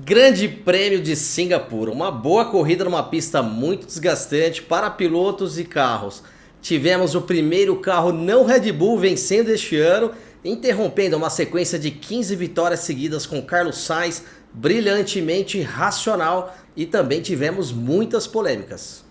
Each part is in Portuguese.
Grande Prêmio de Singapura, uma boa corrida numa pista muito desgastante para pilotos e carros. Tivemos o primeiro carro não Red Bull vencendo este ano, interrompendo uma sequência de 15 vitórias seguidas com Carlos Sainz brilhantemente racional, e também tivemos muitas polêmicas.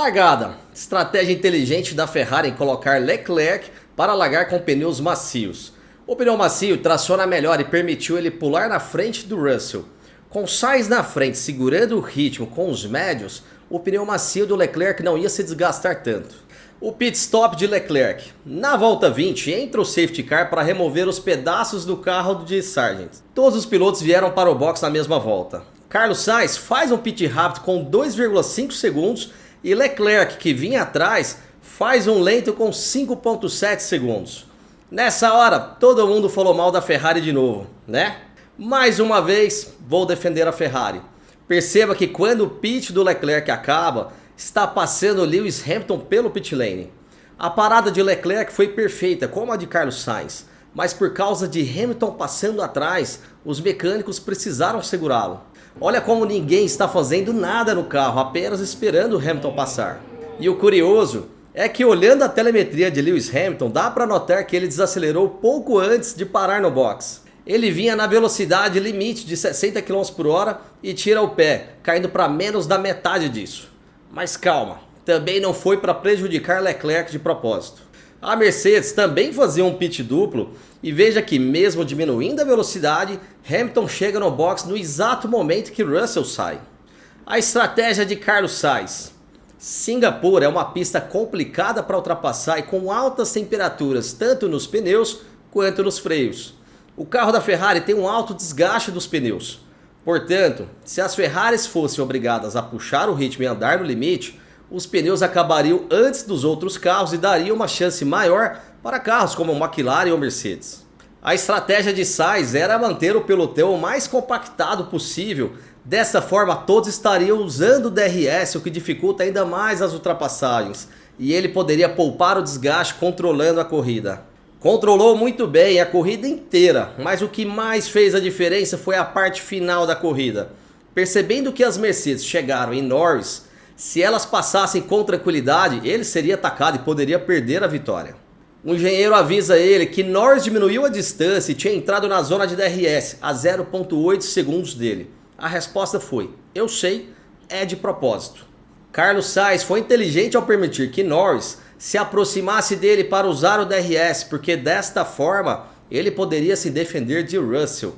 Largada. Estratégia inteligente da Ferrari em colocar Leclerc para largar com pneus macios. O pneu macio traciona melhor e permitiu ele pular na frente do Russell. Com Sainz na frente segurando o ritmo com os médios, o pneu macio do Leclerc não ia se desgastar tanto. O pit stop de Leclerc. Na volta 20 entra o safety car para remover os pedaços do carro de Sargent. Todos os pilotos vieram para o box na mesma volta. Carlos Sainz faz um pit rápido com 2,5 segundos e Leclerc, que vinha atrás, faz um lento com 5,7 segundos. Nessa hora, todo mundo falou mal da Ferrari de novo, né? Mais uma vez, vou defender a Ferrari. Perceba que quando o pit do Leclerc acaba, está passando Lewis Hamilton pelo pit lane. A parada de Leclerc foi perfeita, como a de Carlos Sainz, mas por causa de Hamilton passando atrás, os mecânicos precisaram segurá-lo. Olha como ninguém está fazendo nada no carro, apenas esperando o Hamilton passar. E o curioso é que, olhando a telemetria de Lewis Hamilton, dá para notar que ele desacelerou pouco antes de parar no box. Ele vinha na velocidade limite de 60 km por hora e tira o pé, caindo para menos da metade disso. Mas calma, também não foi para prejudicar Leclerc de propósito. A Mercedes também fazia um pit duplo e veja que, mesmo diminuindo a velocidade, Hamilton chega no box no exato momento que Russell sai. A estratégia de Carlos Sainz. Singapura é uma pista complicada para ultrapassar e com altas temperaturas tanto nos pneus quanto nos freios. O carro da Ferrari tem um alto desgaste dos pneus. Portanto, se as Ferraris fossem obrigadas a puxar o ritmo e andar no limite, os pneus acabariam antes dos outros carros e dariam uma chance maior para carros como McLaren ou Mercedes. A estratégia de Sainz era manter o pelotão o mais compactado possível. Dessa forma, todos estariam usando o DRS, o que dificulta ainda mais as ultrapassagens, e ele poderia poupar o desgaste controlando a corrida. Controlou muito bem a corrida inteira, mas o que mais fez a diferença foi a parte final da corrida. Percebendo que as Mercedes chegaram em Norris, se elas passassem com tranquilidade, ele seria atacado e poderia perder a vitória. O engenheiro avisa ele que Norris diminuiu a distância e tinha entrado na zona de DRS a 0,8 segundos dele. A resposta foi: eu sei, é de propósito. Carlos Sainz foi inteligente ao permitir que Norris se aproximasse dele para usar o DRS, porque desta forma ele poderia se defender de Russell.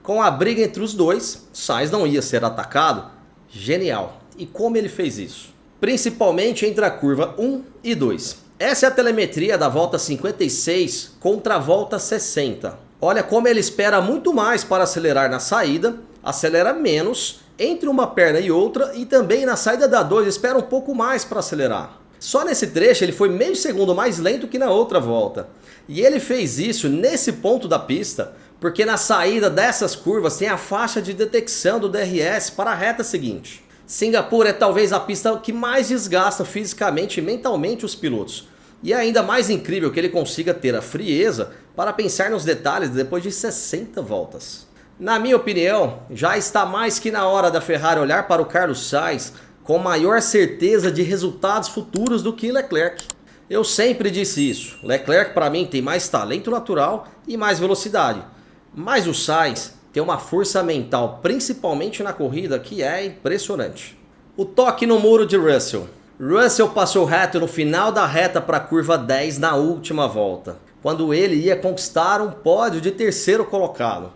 Com a briga entre os dois, Sainz não ia ser atacado. Genial! E como ele fez isso? Principalmente entre a curva 1 e 2. Essa é a telemetria da volta 56 contra a volta 60. Olha como ele espera muito mais para acelerar na saída, acelera menos entre uma perna e outra, e também na saída da 2 espera um pouco mais para acelerar. Só nesse trecho ele foi meio segundo mais lento que na outra volta. E ele fez isso nesse ponto da pista, porque na saída dessas curvas tem a faixa de detecção do DRS para a reta seguinte. Singapura é talvez a pista que mais desgasta fisicamente e mentalmente os pilotos. E é ainda mais incrível que ele consiga ter a frieza para pensar nos detalhes depois de 60 voltas. Na minha opinião, já está mais que na hora da Ferrari olhar para o Carlos Sainz com maior certeza de resultados futuros do que Leclerc. Eu sempre disse isso, Leclerc para mim tem mais talento natural e mais velocidade. Mas o Sainz tem uma força mental, principalmente na corrida, que é impressionante. O toque no muro de Russell. Russell passou reto no final da reta para a curva 10 na última volta, quando ele ia conquistar um pódio de terceiro colocado.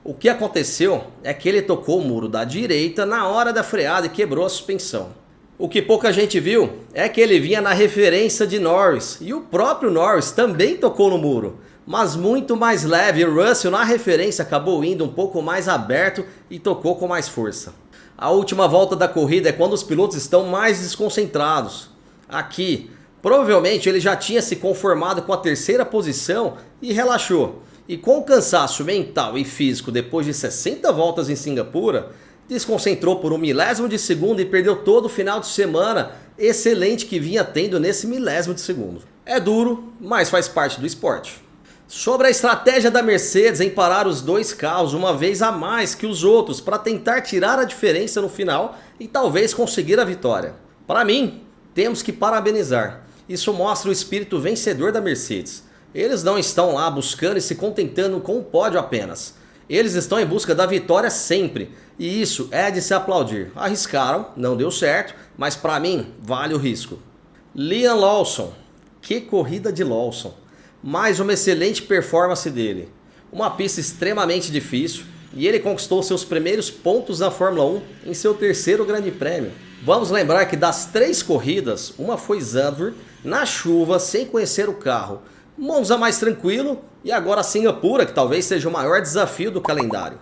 O que aconteceu é que ele tocou o muro da direita na hora da freada e quebrou a suspensão. O que pouca gente viu é que ele vinha na referência de Norris, e o próprio Norris também tocou no muro, mas muito mais leve, e Russell na referência acabou indo um pouco mais aberto e tocou com mais força. A última volta da corrida é quando os pilotos estão mais desconcentrados. Aqui, provavelmente ele já tinha se conformado com a terceira posição e relaxou. E com o cansaço mental e físico depois de 60 voltas em Singapura, desconcentrou por um milésimo de segundo e perdeu todo o final de semana excelente que vinha tendo nesse milésimo de segundo. É duro, mas faz parte do esporte. Sobre a estratégia da Mercedes em parar os dois carros uma vez a mais que os outros para tentar tirar a diferença no final e talvez conseguir a vitória. Para mim, temos que parabenizar. Isso mostra o espírito vencedor da Mercedes. Eles não estão lá buscando e se contentando com o pódio apenas. Eles estão em busca da vitória sempre. E isso é de se aplaudir. Arriscaram, não deu certo, mas para mim vale o risco. Liam Lawson. Que corrida de Lawson. Mais uma excelente performance dele. Uma pista extremamente difícil e ele conquistou seus primeiros pontos na Fórmula 1 em seu terceiro grande prêmio. Vamos lembrar que das 3 corridas, uma foi Zandvoort, na chuva, sem conhecer o carro. Monza mais tranquilo e agora Singapura, que talvez seja o maior desafio do calendário.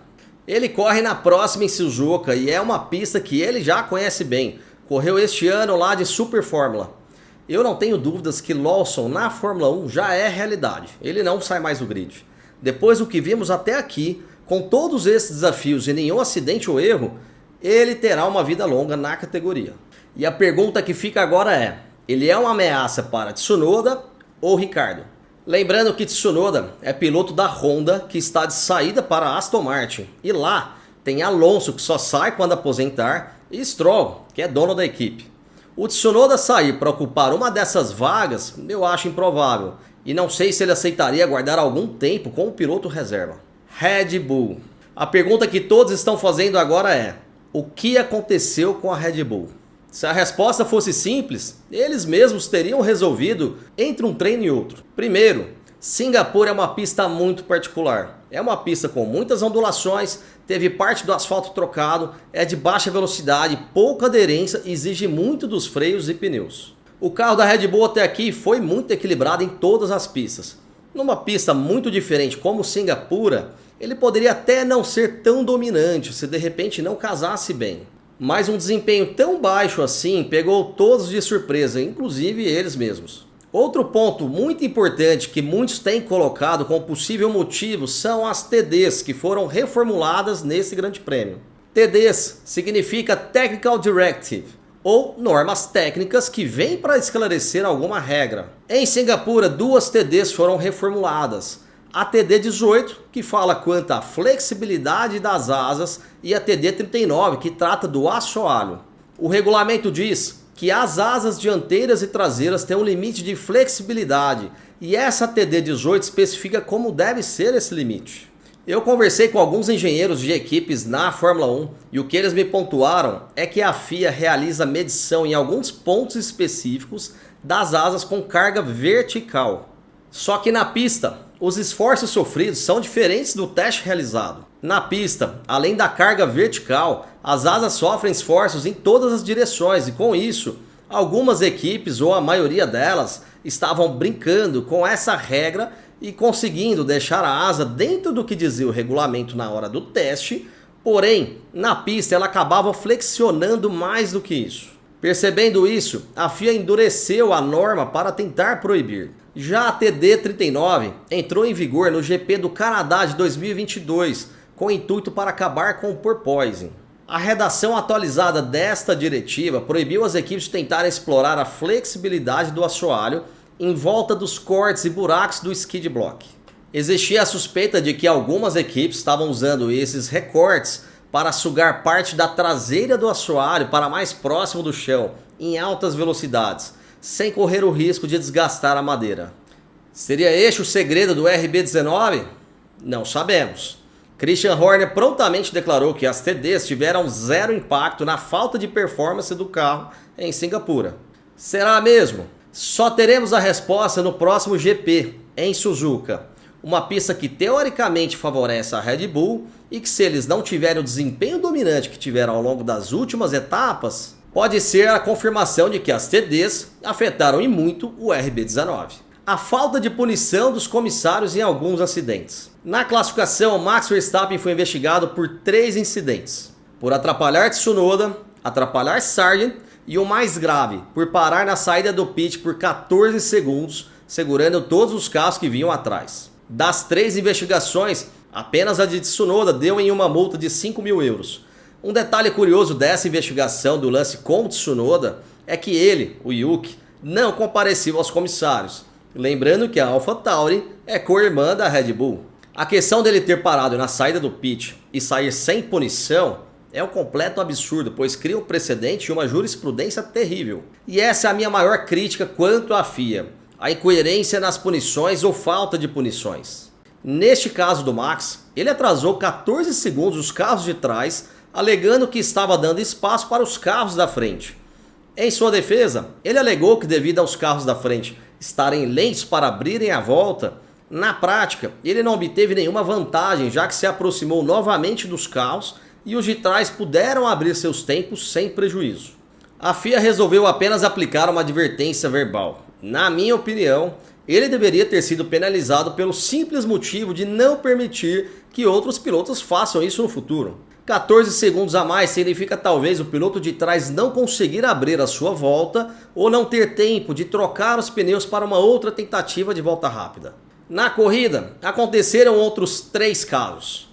Ele corre na próxima em Suzuka e é uma pista que ele já conhece bem. Correu este ano lá de Super Fórmula. Eu não tenho dúvidas que Lawson na Fórmula 1 já é realidade. Ele não sai mais do grid. Depois do que vimos até aqui, com todos esses desafios e nenhum acidente ou erro, ele terá uma vida longa na categoria. E a pergunta que fica agora é: ele é uma ameaça para Tsunoda ou Ricciardo? Lembrando que Tsunoda é piloto da Honda que está de saída para a Aston Martin. E lá tem Alonso que só sai quando aposentar e Stroll, que é dono da equipe. O Tsunoda sair para ocupar uma dessas vagas eu acho improvável. E não sei se ele aceitaria guardar algum tempo com o piloto reserva. Red Bull. A pergunta que todos estão fazendo agora é: o que aconteceu com a Red Bull? Se a resposta fosse simples, eles mesmos teriam resolvido entre um treino e outro. Primeiro, Singapura é uma pista muito particular. É uma pista com muitas ondulações, teve parte do asfalto trocado, é de baixa velocidade, pouca aderência e exige muito dos freios e pneus. O carro da Red Bull até aqui foi muito equilibrado em todas as pistas. Numa pista muito diferente como Singapura, ele poderia até não ser tão dominante se de repente não casasse bem. Mas um desempenho tão baixo assim pegou todos de surpresa, inclusive eles mesmos. Outro ponto muito importante que muitos têm colocado como possível motivo são as TDs que foram reformuladas nesse grande prêmio. TDs significa Technical Directive, ou normas técnicas que vêm para esclarecer alguma regra. Em Singapura, 2 TDs foram reformuladas. A TD18, que fala quanto à flexibilidade das asas, e a TD39, que trata do assoalho. O regulamento diz que as asas dianteiras e traseiras têm um limite de flexibilidade, e essa TD18 especifica como deve ser esse limite. Eu conversei com alguns engenheiros de equipes na Fórmula 1 e o que eles me pontuaram é que a FIA realiza medição em alguns pontos específicos das asas com carga vertical. Só que na pista, os esforços sofridos são diferentes do teste realizado. Na pista, além da carga vertical, as asas sofrem esforços em todas as direções e com isso, algumas equipes ou a maioria delas estavam brincando com essa regra e conseguindo deixar a asa dentro do que dizia o regulamento na hora do teste, porém, na pista ela acabava flexionando mais do que isso. Percebendo isso, a FIA endureceu a norma para tentar proibir. Já a TD39 entrou em vigor no GP do Canadá de 2022, com o intuito para acabar com o porpoising. A redação atualizada desta diretiva proibiu as equipes de tentarem explorar a flexibilidade do assoalho em volta dos cortes e buracos do skid block. Existia a suspeita de que algumas equipes estavam usando esses recortes para sugar parte da traseira do assoalho para mais próximo do chão, em altas velocidades, sem correr o risco de desgastar a madeira. Seria este o segredo do RB19? Não sabemos. Christian Horner prontamente declarou que as TDs tiveram zero impacto na falta de performance do carro em Singapura. Será mesmo? Só teremos a resposta no próximo GP, em Suzuka. Uma pista que teoricamente favorece a Red Bull e que, se eles não tiverem o desempenho dominante que tiveram ao longo das últimas etapas, pode ser a confirmação de que as TDs afetaram e muito o RB19. A falta de punição dos comissários em alguns acidentes. Na classificação, Max Verstappen foi investigado por 3 incidentes: por atrapalhar Tsunoda, atrapalhar Sargent e o mais grave, por parar na saída do pit por 14 segundos, segurando todos os carros que vinham atrás. Das 3 investigações, apenas a de Tsunoda deu em uma multa de 5.000 euros. Um detalhe curioso dessa investigação do lance com o Tsunoda é que ele, o Yuki, não compareceu aos comissários. Lembrando que a AlphaTauri é co-irmã da Red Bull. A questão dele ter parado na saída do pit e sair sem punição é um completo absurdo, pois cria um precedente e uma jurisprudência terrível. E essa é a minha maior crítica quanto à FIA, a incoerência nas punições ou falta de punições. Neste caso do Max, ele atrasou 14 segundos os carros de trás, alegando que estava dando espaço para os carros da frente. Em sua defesa, ele alegou que devido aos carros da frente estarem lentos para abrirem a volta, na prática ele não obteve nenhuma vantagem, já que se aproximou novamente dos carros e os de trás puderam abrir seus tempos sem prejuízo. A FIA resolveu apenas aplicar uma advertência verbal. Na minha opinião, ele deveria ter sido penalizado pelo simples motivo de não permitir que outros pilotos façam isso no futuro. 14 segundos a mais significa talvez o piloto de trás não conseguir abrir a sua volta ou não ter tempo de trocar os pneus para uma outra tentativa de volta rápida. Na corrida, aconteceram outros 3 casos.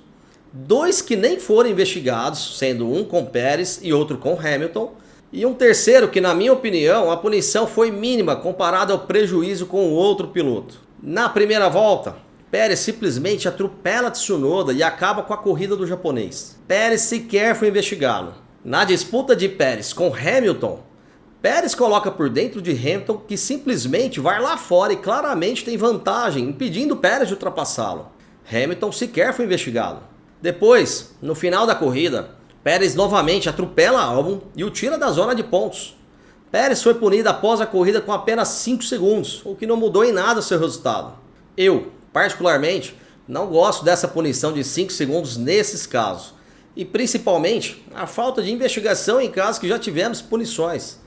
2 que nem foram investigados, sendo um com Pérez e outro com Hamilton, e um terceiro que, na minha opinião, a punição foi mínima comparada ao prejuízo com o outro piloto. Na primeira volta, Pérez simplesmente atropela Tsunoda e acaba com a corrida do japonês. Pérez sequer foi investigado. Na disputa de Pérez com Hamilton, Pérez coloca por dentro de Hamilton, que simplesmente vai lá fora e claramente tem vantagem, impedindo Pérez de ultrapassá-lo. Hamilton sequer foi investigado. Depois, no final da corrida, Pérez novamente atropela Albon e o tira da zona de pontos. Pérez foi punido após a corrida com apenas 5 segundos, o que não mudou em nada seu resultado. Eu, particularmente, não gosto dessa punição de 5 segundos nesses casos. E principalmente a falta de investigação em casos que já tivemos punições.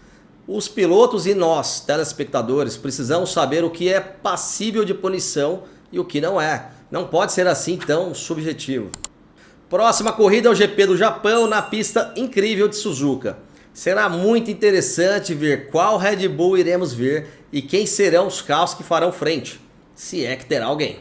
Os pilotos e nós, telespectadores, precisamos saber o que é passível de punição e o que não é. Não pode ser assim tão subjetivo. Próxima corrida é o GP do Japão na pista incrível de Suzuka. Será muito interessante ver qual Red Bull iremos ver e quem serão os carros que farão frente, se é que terá alguém.